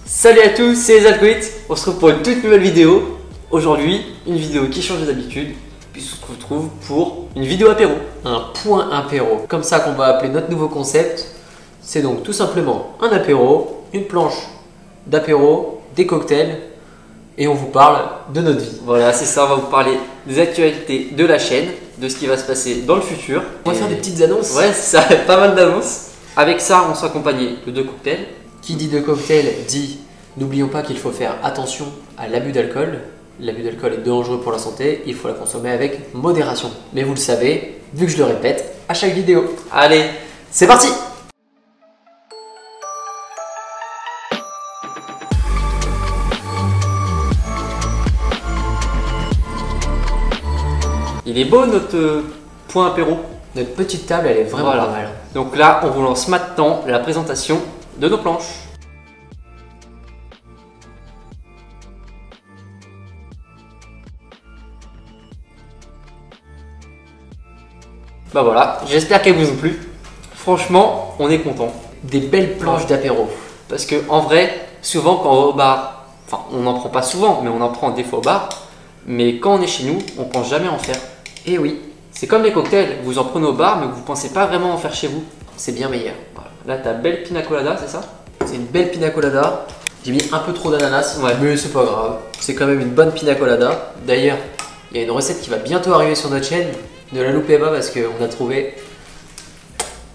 Salut à tous, c'est les Alcoolites. On se retrouve pour une toute nouvelle vidéo. Aujourd'hui, une vidéo qui change d'habitude, puisqu'on se retrouve pour une vidéo apéro. Un point apéro, comme ça qu'on va appeler notre nouveau concept. C'est donc tout simplement un apéro, une planche d'apéro, des cocktails, et on vous parle de notre vie. Voilà, c'est ça, on va vous parler des actualités de la chaîne, de ce qui va se passer dans le futur. On va faire des petites annonces. Ouais, c'est ça, pas mal d'annonces. Avec ça, on sera accompagné de 2 cocktails. Qui dit de cocktail dit, n'oublions pas qu'il faut faire attention à l'abus d'alcool. L'abus d'alcool est dangereux pour la santé, il faut la consommer avec modération. Mais vous le savez, vu que je le répète à chaque vidéo. Allez, C'est parti! il est beau notre point apéro. Notre petite table, elle est vraiment Voilà. pas mal. Donc là, on vous lance maintenant la présentation de nos planches. Bah voilà, j'espère qu'elles vous ont plu. Franchement, on est content. Des belles planches d'apéro. Parce que en vrai, souvent quand on va au bar, enfin on n'en prend pas souvent, mais on en prend des fois au bar. Mais quand on est chez nous, on pense jamais en faire. Et oui, C'est comme les cocktails, vous en prenez au bar, mais vous pensez pas vraiment en faire chez vous. c'est bien meilleur. Voilà. Là, ta belle pina colada, c'est ça? C'est une belle pina colada. J'ai mis un peu trop d'ananas, Ouais. mais c'est pas grave. C'est quand même une bonne pina colada. D'ailleurs, il y a une recette qui va bientôt arriver sur notre chaîne. Ne la loupez pas parce qu'on a trouvé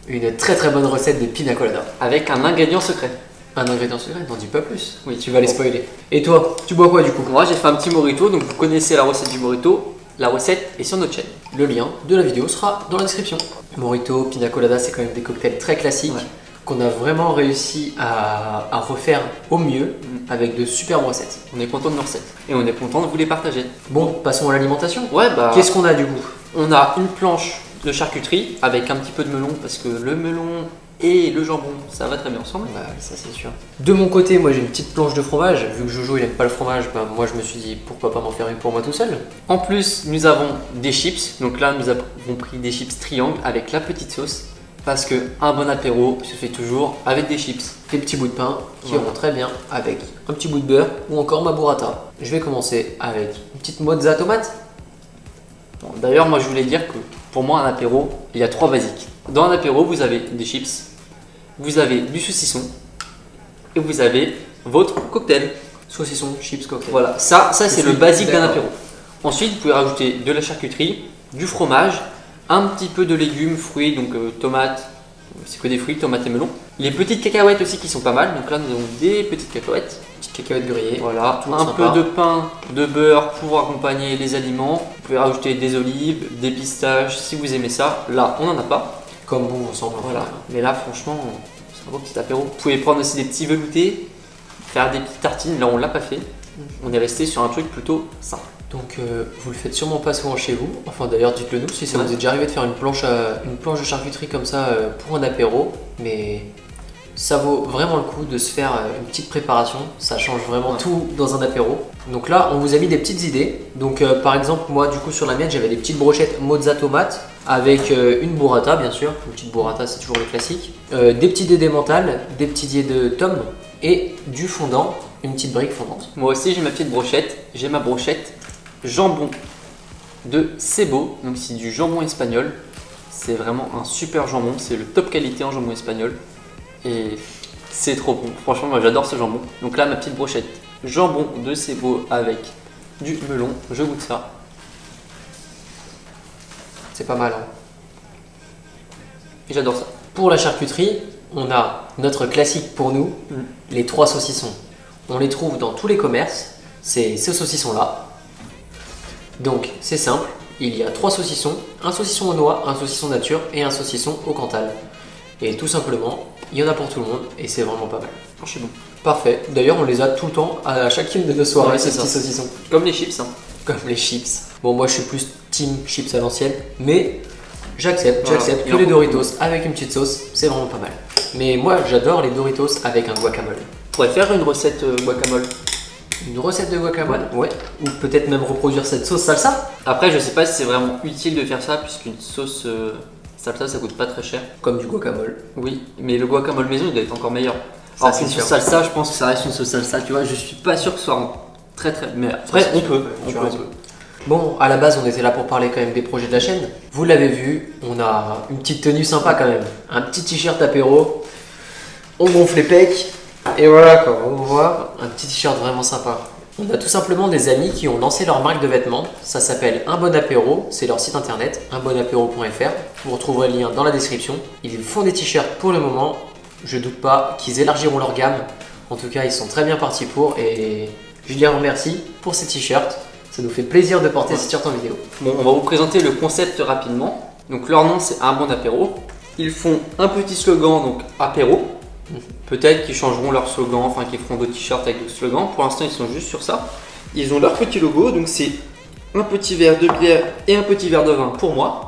une très très bonne recette de pina colada. Avec un ingrédient secret. Un ingrédient secret, n'en dis pas plus. Oui, Tu vas les spoiler. Et toi, tu bois quoi du coup? Moi, j'ai fait un petit mojito, donc vous connaissez la recette du mojito. La recette est sur notre chaîne. Le lien de la vidéo sera dans la description. Mojito, pina colada, c'est quand même des cocktails très classiques Ouais. qu'on a vraiment réussi à refaire au mieux avec de superbes recettes. On est content de nos recettes et on est content de vous les partager. Bon, passons à l'alimentation. Ouais, bah, Qu'est-ce qu'on a du coup? on a une planche de charcuterie avec un petit peu de melon parce que le melon et le jambon, ça va très bien ensemble. Bah, ça c'est sûr. De mon côté, moi j'ai une petite planche de fromage. Vu que Jojo il aime pas le fromage, bah, moi je me suis dit pourquoi pas m'en faire une pour moi tout seul. En plus, nous avons des chips. Donc là, nous avons pris des chips triangles avec la petite sauce parce que un bon apéro se fait toujours avec des chips. Des petits bouts de pain qui Voilà. iront très bien avec un petit bout de beurre ou encore ma burrata. Je vais commencer avec une petite mozza tomate. Bon, d'ailleurs, moi je voulais dire que pour moi, un apéro, il y a 3 basiques. Dans un apéro, vous avez des chips, vous avez du saucisson et vous avez votre cocktail. Saucisson, chips, cocktail. Voilà, ça c'est suis le basique d'un d'accord. apéro. Ensuite, vous pouvez rajouter de la charcuterie, du fromage, un petit peu de légumes, fruits, donc tomates, c'est que des fruits, tomates et melons. Les petites cacahuètes aussi qui sont pas mal, donc là nous avons des petites cacahuètes. Petite cacahuète grillée. Voilà, Toujours un sympa. peu de pain, de beurre pour accompagner les aliments. Vous pouvez rajouter des olives, des pistaches si vous aimez ça. Là, on n'en a pas. Comme bon vous semble. Voilà. Mais là, franchement, c'est un beau petit apéro. Vous pouvez prendre aussi des petits veloutés, faire des petites tartines. Là, on l'a pas fait. On est resté sur un truc plutôt simple. Donc vous le faites sûrement pas souvent chez vous. Enfin d'ailleurs dites-le nous si ça Ouais. vous est déjà arrivé de faire une planche de charcuterie comme ça pour un apéro. Mais ça vaut vraiment le coup de se faire une petite préparation. Ça change vraiment Ouais. tout dans un apéro. Donc là on vous a mis des petites idées. Donc par exemple moi du coup sur la mienne j'avais des petites brochettes mozza tomate avec une burrata bien sûr. Une petite burrata c'est toujours le classique. Des petits dés d'emmental, des petits dés de tomes et du fondant, une petite brique fondante. Moi aussi, j'ai ma petite brochette. J'ai ma brochette jambon de Sebo. Donc, c'est du jambon espagnol. C'est vraiment un super jambon. C'est le top qualité en jambon espagnol. Et c'est trop bon. Franchement, moi j'adore ce jambon. Donc là, ma petite brochette jambon de Sebo avec du melon. Je goûte ça. C'est pas mal hein. Et j'adore ça. Pour la charcuterie, on a notre classique pour nous, les 3 saucissons. On les trouve dans tous les commerces, c'est ce saucisson-là. Donc c'est simple, il y a 3 saucissons, un saucisson aux noix, un saucisson nature et un saucisson au Cantal. Et tout simplement, il y en a pour tout le monde et c'est vraiment pas mal. C'est bon. Parfait, d'ailleurs on les a tout le temps à chacune de nos soirées, Ouais, ces c'est petits ça. saucissons. Comme les chips. Hein. Comme les chips. Bon moi je suis plus team chips à l'ancienne, mais j'accepte Voilà. que Il en les faut Doritos avec une petite sauce, c'est vraiment pas mal. Mais moi j'adore les Doritos avec un guacamole. On pourrait faire une recette guacamole. Une recette de guacamole, ouais. Ou peut-être même reproduire cette sauce salsa, Après, je sais pas si c'est vraiment utile de faire ça, puisqu'une sauce salsa, ça coûte pas très cher. comme du guacamole. Oui, mais le guacamole maison, il doit être encore meilleur. Alors c'est une sauce salsa, je pense que ça reste une sauce salsa, tu vois, je suis pas sûr que ce soit très mais après on peut. Bon, à la base, on était là pour parler quand même des projets de la chaîne. Vous l'avez vu, on a une petite tenue sympa quand même. Un petit t-shirt apéro, on gonfle les pecs, et voilà quoi, on voit un petit t-shirt vraiment sympa. On a tout simplement des amis qui ont lancé leur marque de vêtements. Ça s'appelle Un Bon Apéro, c'est leur site internet, unbonapéro.fr. Vous retrouverez le lien dans la description. Ils font des t-shirts pour le moment. Je doute pas qu'ils élargiront leur gamme. En tout cas, ils sont très bien partis pour, et je les remercie pour ces t-shirts. Ça nous fait plaisir de porter ces t-shirts en vidéo. Bon, on va vous présenter le concept rapidement. Donc leur nom c'est Un Bon Apéro. Ils font un petit slogan, donc apéro. Peut-être qu'ils changeront leur slogan, enfin qu'ils feront d'autres t-shirts avec d'autres slogans. Pour l'instant ils sont juste sur ça. Ils ont leur petit logo, donc c'est un petit verre de bière et un petit verre de vin pour moi.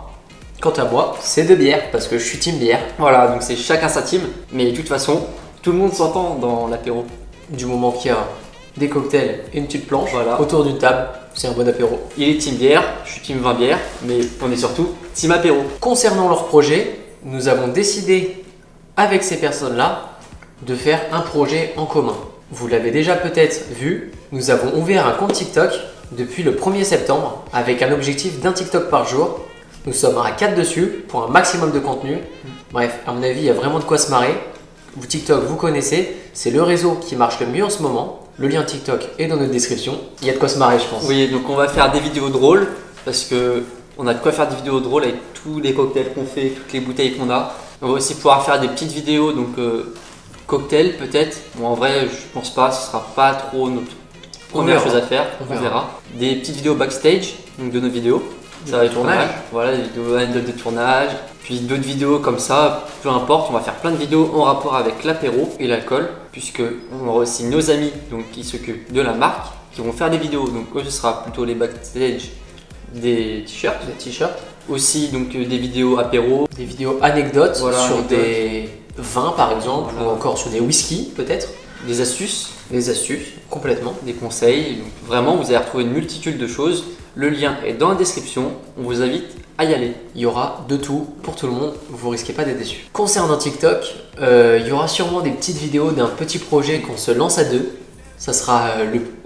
Quant à moi, c'est 2 bières parce que je suis team bière. Voilà, donc c'est chacun sa team. Mais de toute façon, tout le monde s'entend dans l'apéro. Du moment qu'il y a des cocktails et une petite planche autour d'une table, c'est un bon apéro. Il est team bière, je suis team vin bière, mais on est surtout team apéro. Concernant leur projet, nous avons décidé avec ces personnes-là de faire un projet en commun. Vous l'avez déjà peut-être vu, nous avons ouvert un compte TikTok depuis le 1er septembre avec un objectif d'un TikTok par jour. Nous sommes à 4 dessus pour un maximum de contenu. Bref, à mon avis, il y a vraiment de quoi se marrer. Vous TikTok, vous connaissez, c'est le réseau qui marche le mieux en ce moment. Le lien TikTok est dans notre description. Il y a de quoi se marrer, je pense. Oui, donc on va faire des vidéos drôles parce que on a de quoi faire des vidéos drôles avec tous les cocktails qu'on fait, toutes les bouteilles qu'on a. On va aussi pouvoir faire des petites vidéos, donc cocktails peut-être. Bon, en vrai, je pense pas, ce sera pas trop notre première chose à faire. On verra. Des petites vidéos backstage, donc de nos vidéos. Ça va être tournage. Voilà, des vidéos de tournage. Puis d'autres vidéos comme ça, peu importe, on va faire plein de vidéos en rapport avec l'apéro et l'alcool, puisque on aura aussi nos amis donc, qui s'occupent de la marque, qui vont faire des vidéos. Donc eux, ce sera plutôt les backstage des t-shirts. Aussi donc des vidéos apéro. Des vidéos anecdotes sur des vins par exemple, ou encore sur des whisky peut-être. Des astuces. Des astuces, complètement. Des conseils. Donc, vraiment, vous allez retrouver une multitude de choses. Le lien est dans la description. On vous invite à y aller. Il y aura de tout pour tout le monde. Vous risquez pas d'être déçus. Concernant TikTok, il y aura sûrement des petites vidéos d'un petit projet qu'on se lance à deux. Ça sera,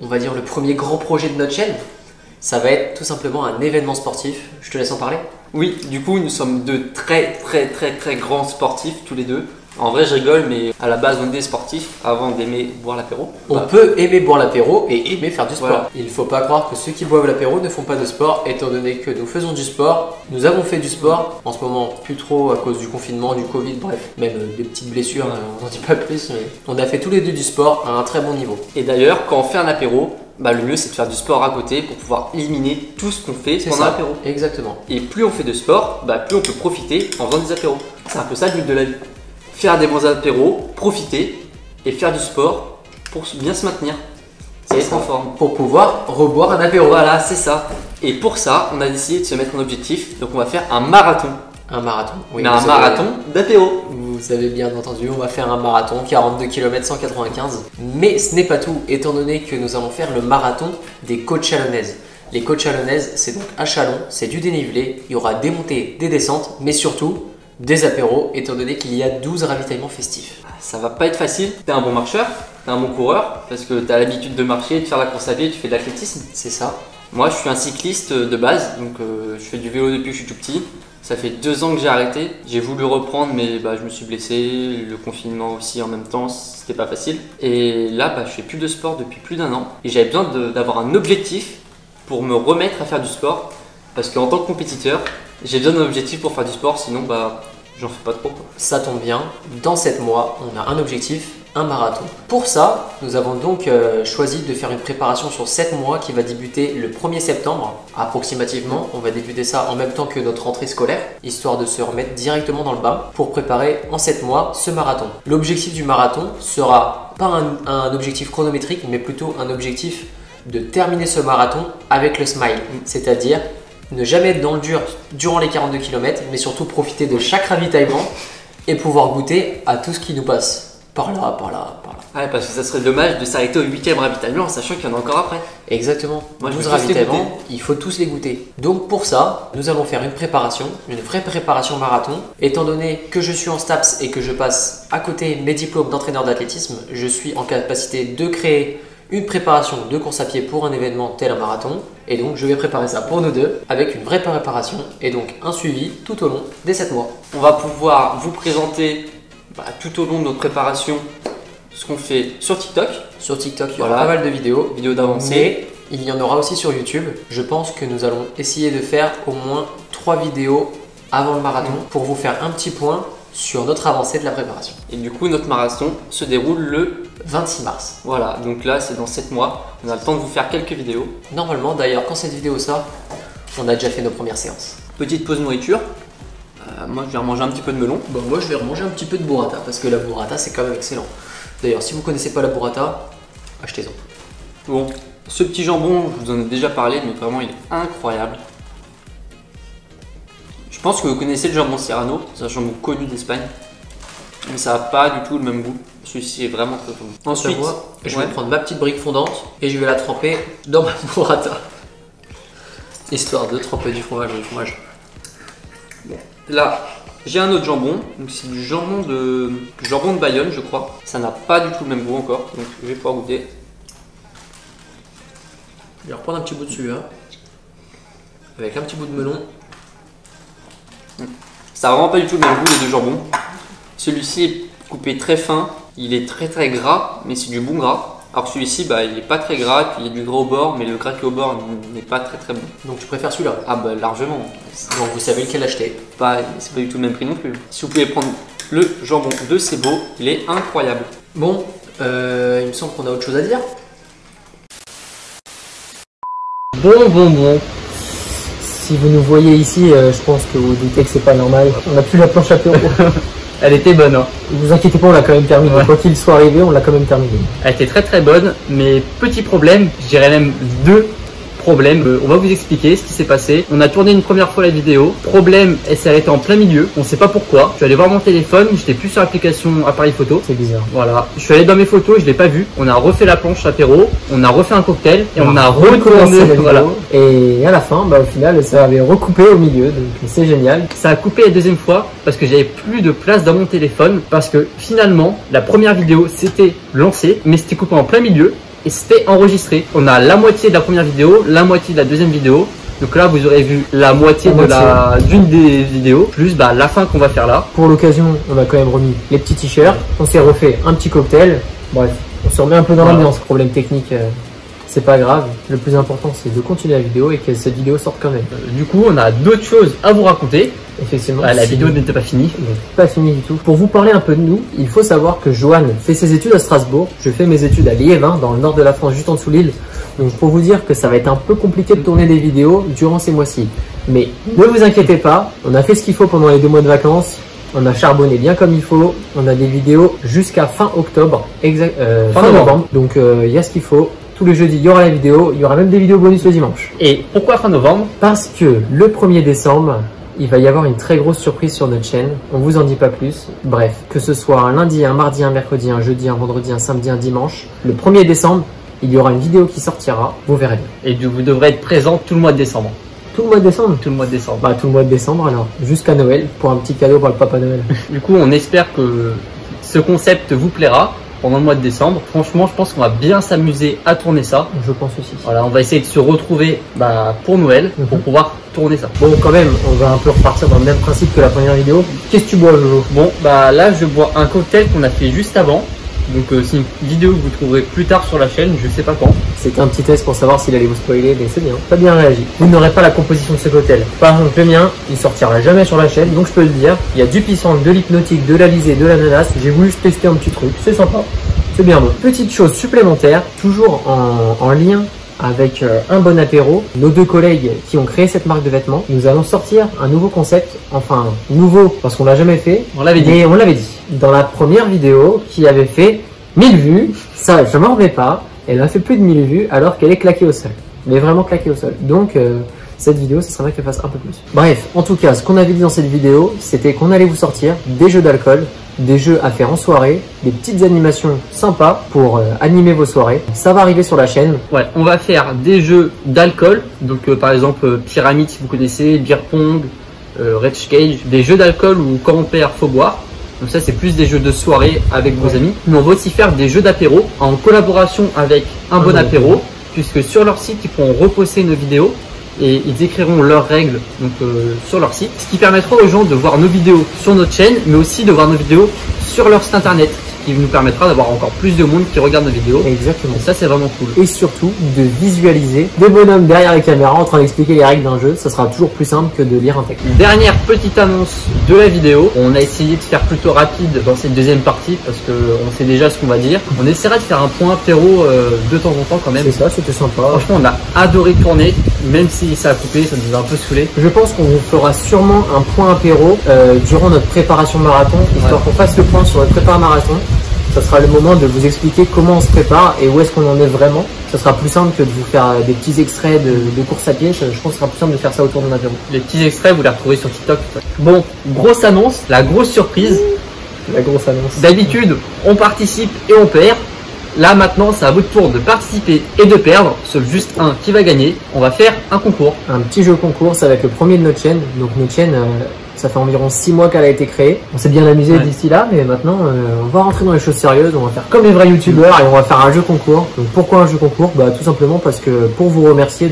on va dire, le premier grand projet de notre chaîne. Ça va être tout simplement un événement sportif. Je te laisse en parler. Oui, du coup, nous sommes deux très grands sportifs tous les deux. En vrai, je rigole, mais à la base, on est des sportifs avant d'aimer boire l'apéro. On peut aimer boire l'apéro et aimer faire du sport. Voilà. Il ne faut pas croire que ceux qui boivent l'apéro ne font pas de sport, étant donné que nous faisons du sport. Nous avons fait du sport, en ce moment plus trop à cause du confinement, du Covid, bref, même des petites blessures, on n'en dit pas plus, mais on a fait tous les deux du sport à un très bon niveau. Et d'ailleurs, quand on fait un apéro, le mieux c'est de faire du sport à côté pour pouvoir éliminer tout ce qu'on fait pendant l'apéro. Exactement. Et plus on fait de sport, plus on peut profiter en faisant des apéros. C'est un peu ça le but de la vie. Faire des bons apéros, profiter et faire du sport pour bien se maintenir et être en forme. Pour pouvoir reboire un apéro. Voilà, c'est ça. Et pour ça, on a décidé de se mettre un objectif. Donc on va faire un marathon. Un marathon, oui. Mais un marathon d'apéro. Vous avez bien entendu, on va faire un marathon, 42 km 195. Mais ce n'est pas tout, étant donné que nous allons faire le marathon des Côtes Chalonnaises. Les Côtes Chalonnaises, c'est donc à Chalon, c'est du dénivelé. Il y aura des montées, des descentes, mais surtout des apéros, étant donné qu'il y a 12 ravitaillements festifs. Ça va pas être facile. T'es un bon marcheur, t'es un bon coureur, parce que t'as l'habitude de marcher, de faire la course à pied, tu fais de l'athlétisme. C'est ça. Moi, je suis un cycliste de base, donc je fais du vélo depuis que je suis tout petit. Ça fait 2 ans que j'ai arrêté. J'ai voulu reprendre, mais je me suis blessé. Le confinement aussi en même temps, c'était pas facile. Et là, je fais plus de sport depuis plus d'1 an. Et j'avais besoin d'avoir un objectif pour me remettre à faire du sport. Parce qu'en tant que compétiteur, j'ai besoin d'un objectif pour faire du sport, sinon j'en fais pas trop. Ça tombe bien, dans 7 mois, on a un objectif, un marathon. Pour ça, nous avons donc choisi de faire une préparation sur 7 mois qui va débuter le 1er septembre, approximativement. On va débuter ça en même temps que notre rentrée scolaire, histoire de se remettre directement dans le bain pour préparer en 7 mois ce marathon. L'objectif du marathon sera pas un objectif chronométrique, mais plutôt un objectif de terminer ce marathon avec le smile, c'est-à-dire ne jamais être dans le dur durant les 42 km, mais surtout profiter de chaque ravitaillement et pouvoir goûter à tout ce qui nous passe par là, par là, par là. Ouais, parce que ça serait dommage de s'arrêter au 8e ravitaillement, sachant qu'il y en a encore après. Exactement. Moi, je 12 veux tous les ravitaillements, goûter. il faut tous les goûter. Donc pour ça, nous allons faire une préparation, une vraie préparation marathon. Étant donné que je suis en STAPS et que je passe à côté mes diplômes d'entraîneur d'athlétisme, je suis en capacité de créer une préparation de course à pied pour un événement tel un marathon. Et donc je vais préparer ça pour nous deux avec une vraie préparation et donc un suivi tout au long des 7 mois. On va pouvoir vous présenter tout au long de notre préparation ce qu'on fait sur TikTok. Sur TikTok, il y Voilà. aura pas mal de vidéos. Vidéos d'avancée. Mais il y en aura aussi sur YouTube. Je pense que nous allons essayer de faire au moins 3 vidéos avant le marathon pour vous faire un petit point sur notre avancée de la préparation. Et du coup, notre marathon se déroule le 26 mars. Voilà, donc là c'est dans 7 mois, on a le temps de vous faire quelques vidéos. Normalement, d'ailleurs, quand cette vidéo sort, on a déjà fait nos premières séances. Petite pause nourriture, moi je vais remanger un petit peu de melon. Bon, moi, je vais remanger un petit peu de burrata parce que la burrata, c'est quand même excellent. D'ailleurs, si vous ne connaissez pas la burrata, achetez-en. Bon, ce petit jambon, je vous en ai déjà parlé, mais vraiment il est incroyable. Je pense que vous connaissez le jambon Serrano, c'est un jambon connu d'Espagne. Mais ça n'a pas du tout le même goût. Celui-ci est vraiment très bon. Ensuite, moi, je vais ouais. prendre ma petite brique fondante et je vais la tremper dans ma burrata. Histoire de tremper du fromage dans du fromage. Là, j'ai un autre jambon, donc c'est du jambon de Bayonne, je crois. Ça n'a pas du tout le même goût encore, donc je vais pouvoir goûter. Je vais reprendre un petit bout de celui-là. Avec un petit bout de melon. Ça n'a vraiment pas du tout le même goût les deux jambons. Celui-ci est coupé très fin, il est très très gras, mais c'est du bon gras. Alors que celui-ci, il n'est pas très gras, puis il y a du gras au bord, mais le gras qui est au bord n'est pas très très bon. Donc tu préfères celui-là. Ah bah largement. Donc vous savez lequel acheter. C'est pas du tout le même prix non plus. Si vous pouvez prendre le jambon de Sebo, il est incroyable. Bon, il me semble qu'on a autre chose à dire. Bon. Si vous nous voyez ici, je pense que vous doutez que c'est pas normal. On n'a plus la planche apéro. Elle était bonne, hein. Ne vous inquiétez pas, on l'a quand même terminé. Ouais. Quoi qu'il soit arrivé, on l'a quand même terminé. Elle était très très bonne, mais petit problème, je dirais même deux problèmes. On va vous expliquer ce qui s'est passé. On a tourné une première fois la vidéo. Problème, elle s'est arrêtée en plein milieu. On sait pas pourquoi. Je suis allé voir mon téléphone, j'étais plus sur l'application appareil photo. C'est bizarre. Voilà. Je suis allé dans mes photos, je l'ai pas vu. On a refait la planche apéro, on a refait un cocktail et on a retourné. la vidéo. Voilà. Et à la fin, au final, ça avait recoupé au milieu. Donc c'est génial. Ça a coupé la deuxième fois parce que j'avais plus de place dans mon téléphone parce que finalement la première vidéo s'était lancée mais c'était coupé en plein milieu et c'était enregistré. On a la moitié de la première vidéo, la moitié de la deuxième vidéo. Donc là vous aurez vu la moitié d'une des vidéos plus la fin qu'on va faire là. Pour l'occasion, on a quand même remis les petits t-shirts. On s'est refait un petit cocktail. Bref, on se remet un peu dans Voilà. l'ambiance. Problème technique, c'est pas grave. Le plus important, c'est de continuer la vidéo et que cette vidéo sorte quand même. Du coup on a d'autres choses à vous raconter. Effectivement, La si vidéo vous- n'était pas finie. n'est pas fini du tout. Pour vous parler un peu de nous, il faut savoir que Johan fait ses études à Strasbourg. Je fais mes études à Liévin, dans le nord de la France, juste en dessous de Lille. Donc pour vous dire que ça va être un peu compliqué de tourner des vidéos durant ces mois-ci. Mais ne vous inquiétez pas, on a fait ce qu'il faut pendant les 2 mois de vacances. On a charbonné bien comme il faut. On a des vidéos jusqu'à fin octobre, fin novembre. Donc il y a ce qu'il faut. Tous les jeudis, il y aura la vidéo. Il y aura même des vidéos bonus le dimanche. Et pourquoi fin novembre? Parce que le 1er décembre, il va y avoir une très grosse surprise sur notre chaîne. On vous en dit pas plus. Bref, que ce soit un lundi, un mardi, un mercredi, un jeudi, un vendredi, un samedi, un dimanche, le 1er décembre, il y aura une vidéo qui sortira. Vous verrez bien. Et vous devrez être présent tout le mois de décembre. Tout le mois de décembre. Tout le mois de décembre. Tout le mois de décembre alors. Jusqu'à Noël pour un petit cadeau pour le Papa Noël. Du coup, on espère que ce concept vous plaira pendant le mois de décembre. Franchement, je pense qu'on va bien s'amuser à tourner ça. Je pense aussi. Voilà, on va essayer de se retrouver pour Noël pour pouvoir tourner ça. Bon, quand même, on va un peu repartir dans le même principe que la première vidéo. Qu'est-ce que tu bois, Jojo? Bon, là, je bois un cocktail qu'on a fait juste avant. Donc, c'est une vidéo que vous trouverez plus tard sur la chaîne, je sais pas quand. C'était un petit test pour savoir s'il allait vous spoiler, mais c'est bien. Pas bien réagi. Vous n'aurez pas la composition de ce cocktail. Par exemple, le mien, il sortira jamais sur la chaîne, donc je peux le dire. Il y a du pissenlit, de l'hypnotique, de l'alizé, de l'ananas. J'ai voulu tester un petit truc. C'est sympa. C'est bien bon. Petite chose supplémentaire, toujours en lien avec un bon apéro, nos 2 collègues qui ont créé cette marque de vêtements, nous allons sortir un nouveau concept, enfin nouveau parce qu'on l'a jamais fait, On l'avait dit. mais on l'avait dit. Dans la première vidéo qui avait fait 1000 vues, ça je m'en remets pas, elle a fait plus de 1000 vues alors qu'elle est claquée au sol, mais vraiment claquée au sol. Donc cette vidéo, ce serait bien qu'elle fasse un peu plus. Bref, en tout cas, ce qu'on avait dit dans cette vidéo, c'était qu'on allait vous sortir des jeux d'alcool des jeux à faire en soirée, des petites animations sympas pour animer vos soirées. Ça va arriver sur la chaîne. Ouais, on va faire des jeux d'alcool, donc par exemple Pyramide si vous connaissez, Beer Pong, Rage Cage, des jeux d'alcool où quand on perd faut boire. Donc ça c'est plus des jeux de soirée avec vos amis. Mais on va aussi faire des jeux d'apéro en collaboration avec un bon apéro, puisque sur leur site ils pourront reposter nos vidéos et ils écriront leurs règles donc, sur leur site, ce qui permettra aux gens de voir nos vidéos sur notre chaîne, mais aussi de voir nos vidéos sur leur site internet, ce qui nous permettra d'avoir encore plus de monde qui regarde nos vidéos. Exactement. Et ça c'est vraiment cool. Et surtout de visualiser des bonhommes derrière les caméras en train d'expliquer les règles d'un jeu. Ça sera toujours plus simple que de lire un texte. Dernière petite annonce de la vidéo, on a essayé de faire plutôt rapide dans cette deuxième partie parce qu'on sait déjà ce qu'on va dire. On essaiera de faire un point apéro de temps en temps quand même. C'est ça, c'était sympa. Franchement on a adoré tourner, même si ça a coupé, ça nous a un peu saoulé. Je pense qu'on vous fera sûrement un point apéro durant notre préparation marathon, histoire qu'on fasse le point sur notre préparation marathon. Ça sera le moment de vous expliquer comment on se prépare et où est-ce qu'on en est vraiment. Ça sera plus simple que de vous faire des petits extraits de course à pied. Je pense que ce sera plus simple de faire ça autour d'un apéro. Les petits extraits, vous les retrouverez sur TikTok. Bon, grosse annonce, la grosse surprise. La grosse annonce. D'habitude, on participe et on perd. Là maintenant, c'est à votre tour de participer et de perdre, sauf juste un qui va gagner. On va faire un concours. Un petit jeu concours, ça va être le premier de notre chaîne. Donc notre chaîne, ça fait environ 6 mois qu'elle a été créée. On s'est bien amusé d'ici là, mais maintenant on va rentrer dans les choses sérieuses. On va faire comme les vrais youtubeurs et on va faire un jeu concours. Donc pourquoi un jeu concours? Bah tout simplement parce que pour vous remercier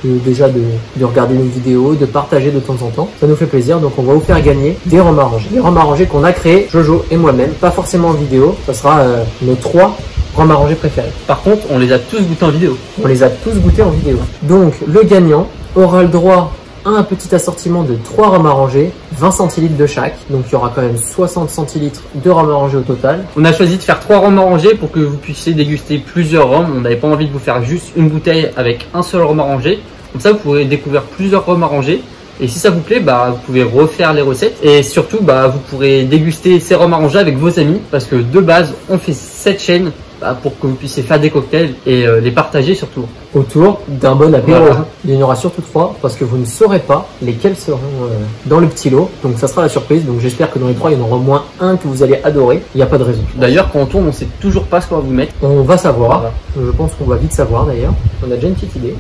déjà de regarder nos vidéos, de partager de temps en temps. Ça nous fait plaisir, donc on va vous faire gagner des roms à ranger. Des roms à ranger qu'on a créés, Jojo et moi-même, pas forcément en vidéo. Ça sera nos 3 roms à ranger préférés. Par contre, on les a tous goûtés en vidéo. On les a tous goûtés en vidéo. Donc le gagnant aura le droit à un petit assortiment de 3 roms à ranger, 20 centilitres de chaque. Donc il y aura quand même 60 centilitres de roms à ranger au total. On a choisi de faire 3 roms à ranger pour que vous puissiez déguster plusieurs roms. On n'avait pas envie de vous faire juste une bouteille avec un seul rhum à ranger. Comme ça, vous pourrez découvrir plusieurs rhums à ranger. Et si ça vous plaît, bah, vous pouvez refaire les recettes. Et surtout, bah, vous pourrez déguster ces rhums à ranger avec vos amis. Parce que de base, on fait cette chaîne pour que vous puissiez faire des cocktails et les partager surtout. Autour d'un bon apéro. Voilà. Il y en aura surtout 3 parce que vous ne saurez pas lesquels seront dans le petit lot. Donc ça sera la surprise. Donc j'espère que dans les 3, il y en aura au moins un que vous allez adorer. Il n'y a pas de raison. D'ailleurs, quand on tourne, on sait toujours pas ce qu'on va vous mettre. On va savoir. Voilà. Je pense qu'on va vite savoir d'ailleurs. On a déjà une petite idée.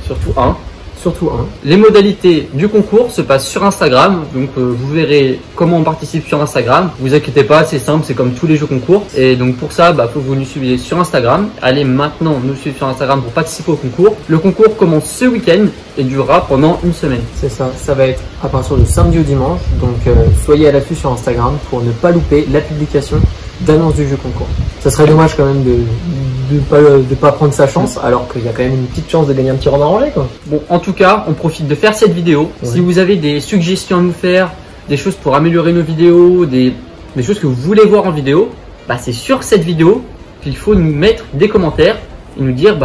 Surtout un. Surtout un. Les modalités du concours se passent sur Instagram, donc vous verrez comment on participe sur Instagram. Vous inquiétez pas, c'est simple, c'est comme tous les jeux concours. Et donc pour ça, faut que vous nous suiviez sur Instagram. Allez maintenant nous suivre sur Instagram pour participer au concours. Le concours commence ce week-end et durera pendant une semaine. C'est ça, ça va être à partir de samedi au dimanche. Donc soyez à l'affût sur Instagram pour ne pas louper la publication d'annonce du jeu concours. Ça serait dommage quand même de pas prendre sa chance, alors qu'il y a quand même une petite chance de gagner un petit rhum à ranger, quoi. Bon, en tout cas, on profite de faire cette vidéo. Ouais. Si vous avez des suggestions à nous faire, des choses pour améliorer nos vidéos, des choses que vous voulez voir en vidéo, c'est sur cette vidéo qu'il faut nous mettre des commentaires et nous dire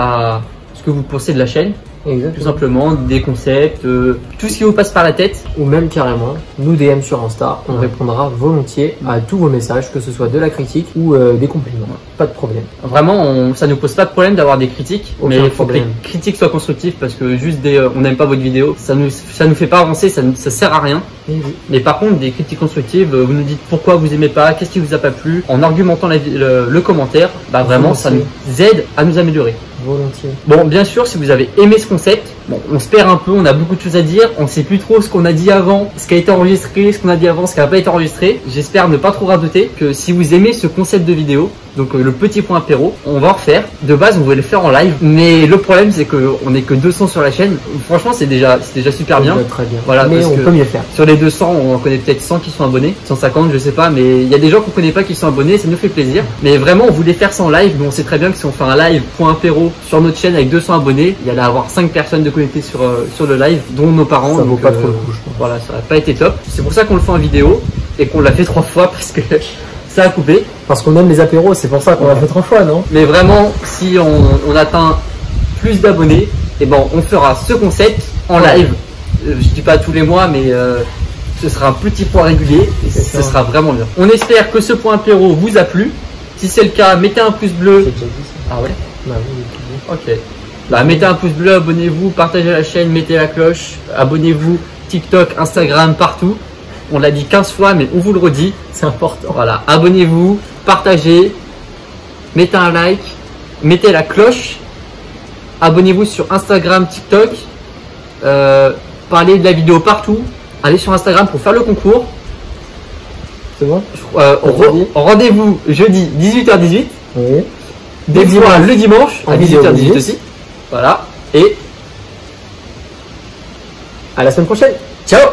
ce que vous pensez de la chaîne. Exactement. Tout simplement, des concepts, tout ce qui vous passe par la tête. Ou même carrément, nous DM sur Insta, on répondra volontiers à tous vos messages, que ce soit de la critique ou des compliments. Pas de problème. Vraiment, ça ne nous pose pas de problème d'avoir des critiques, mais il faut que les critiques soient constructives parce que juste on n'aime pas votre vidéo, ça nous fait pas avancer, ça sert à rien. Oui. Mais par contre, des critiques constructives, vous nous dites pourquoi vous aimez pas, qu'est-ce qui vous a pas plu, en argumentant le commentaire, vraiment ça nous aide à nous améliorer. Volontiers. Bon, bien sûr, si vous avez aimé ce concept, on se perd un peu, on a beaucoup de choses à dire, on sait plus trop ce qu'on a dit avant, ce qui a été enregistré, ce qu'on a dit avant, ce qui n'a pas été enregistré. J'espère ne pas trop radoter, que si vous aimez ce concept de vidéo, donc le petit point apéro, on va en refaire. De base, on voulait le faire en live, mais le problème c'est qu'on n'est que 200 sur la chaîne. Franchement, c'est déjà super bien. Très bien. Voilà, mais parce on que peut mieux faire. Sur les 200, on en connaît peut-être 100 qui sont abonnés, 150, je sais pas, mais il y a des gens qu'on connaît pas qui sont abonnés, ça nous fait plaisir. Mais vraiment, on voulait faire ça en live, mais on sait très bien que si on fait un live point apéro sur notre chaîne avec 200 abonnés, il y allait avoir 5 personnes de connectées sur le live, dont nos parents. Ça vaut pas trop le coup, je pense. Voilà, ça n'a pas été top. C'est pour ça qu'on le fait en vidéo et qu'on l'a fait 3 fois parce que ça a coupé. Parce qu'on aime les apéros, c'est pour ça qu'on l'a fait 3 fois, non? Mais vraiment, si on atteint plus d'abonnés, on fera ce concept en live. Je dis pas tous les mois, mais ce sera un petit point régulier et ce sera vraiment bien. On espère que ce point apéro vous a plu. Si c'est le cas, mettez un pouce bleu. Ah ouais? Bah oui, ok. Mettez un pouce bleu, abonnez-vous, partagez la chaîne, mettez la cloche, abonnez-vous, TikTok, Instagram, partout. On l'a dit 15 fois, mais on vous le redit. C'est important. Voilà, abonnez-vous, partagez, mettez un like, mettez la cloche, abonnez-vous sur Instagram, TikTok, parlez de la vidéo partout, allez sur Instagram pour faire le concours. C'est bon? Rendez-vous jeudi 18h18, Oui. des fois le dimanche à En vidéo 18h18 minute. aussi. Voilà, et À la semaine prochaine. ciao!